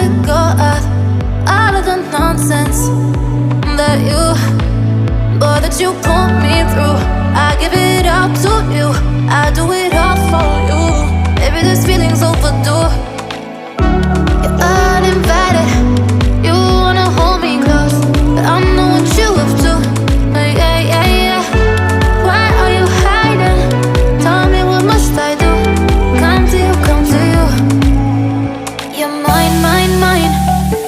let go of all of the nonsense that you put me through. I give it all to you, I do it all for you. Maybe this feeling's overdue. You're uninvited, you wanna hold me close, but I know what you have to. Yeah, yeah, yeah. Why are you hiding? Tell me, what must I do? Come to you, come to you. You're mine, mine, mine.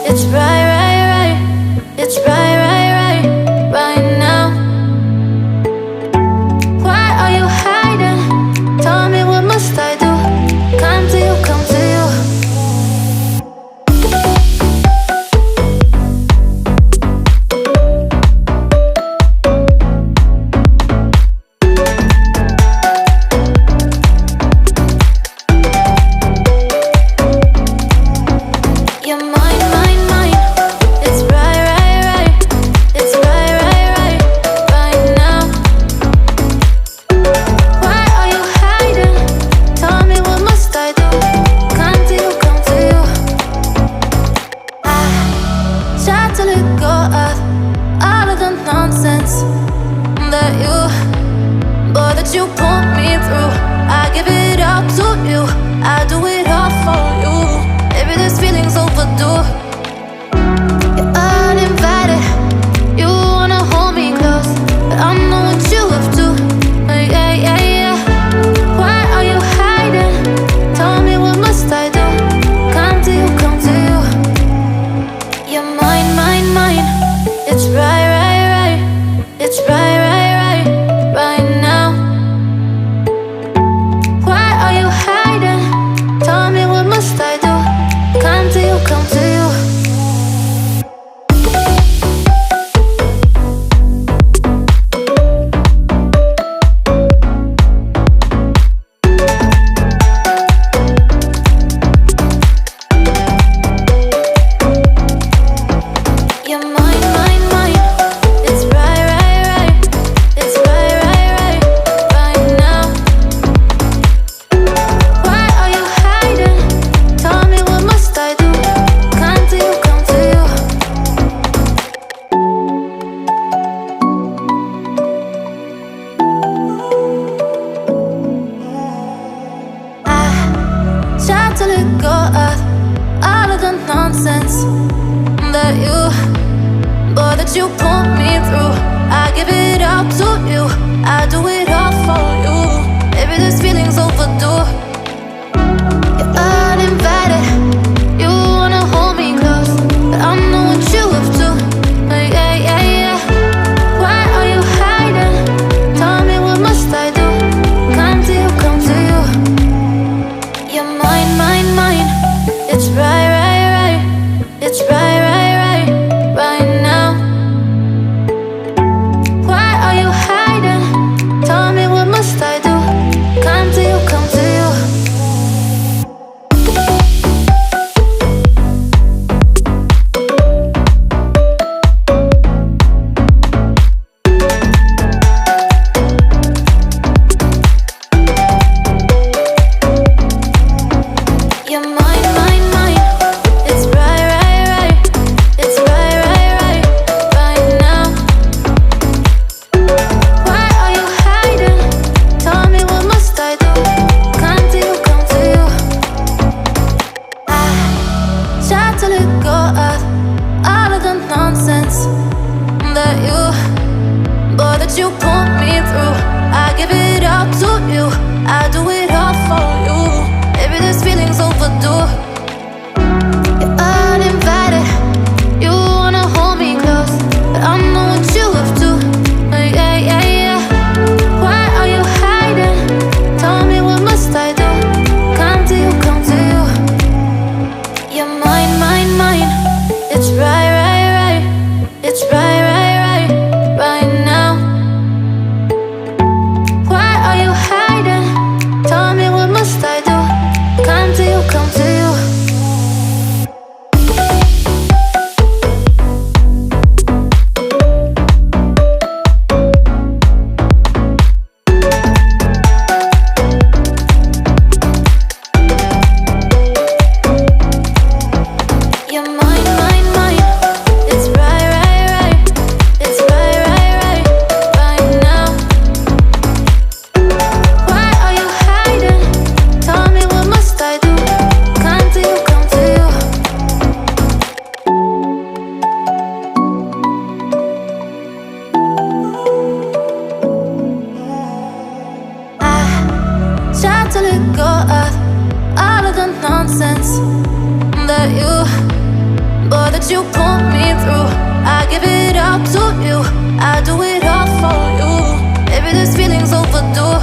It's right, right, right. It's right, right, right, right now. Why are you hiding? Tell me, what must I do? Come to you, come to you. You're mine, mine, mine. It's right, right, right. It's right, right, right, right now. Why are you hiding? Tell me, what must I do? Come to you, come to you. I tried to let go of all of the nonsense that you put me through. I give it all to you, I do it all for you. Maybe this feeling's overdue. You're uninvited, you wanna hold me close, but I know what you have to. Yeah, yeah, yeah. Why are you hiding? Tell me, what must I do? Come to you, come to you. You're mine, mine, mine. It's right, right, right. It's right, right, right, right now. Why are you hiding? Tell me, what must I do? Come to you, come to you. You're mine, mine, mine. It's right, right, right. It's right, right, right, right now. Why are you hiding? Tell me, what must I do? Come to you, come to you. I tried to let go of all of the nonsense that you put me through. I give it all to you, I do it all for you. Maybe this feeling's overdue. You're uninvited, you wanna hold me close, but I know what you have to. Yeah, yeah, yeah. Why are you hiding? Tell me, what must I do? Come to you, come to you. You're mine, mine, mine. It's right, right, right. It's right, right, right, right now. Why are you hiding? Tell me, what must I do? Come to you, come to you. You're mine, mine, mine. It's right, right, right. It's right, right, right, right now. Why are you hiding? Tell me, what must I do? Come to you, come to you. I tried to let go of all of the nonsense that you put me through. I give it all to you, I do it all for you. Maybe this feeling's overdue. You're uninvited, you wanna hold me close, but I know what you have to. Yeah, yeah, yeah. Why are you hiding? Tell me, what must I do? Come to you, come to you. You're mine, mine, mine. It's right, right, right. It's right, right, right, right now. Why are you hiding? Tell to let go of all of the nonsense that you, boy, that you put me through. I give it all to you, I do it all for you. Maybe this feeling's overdue.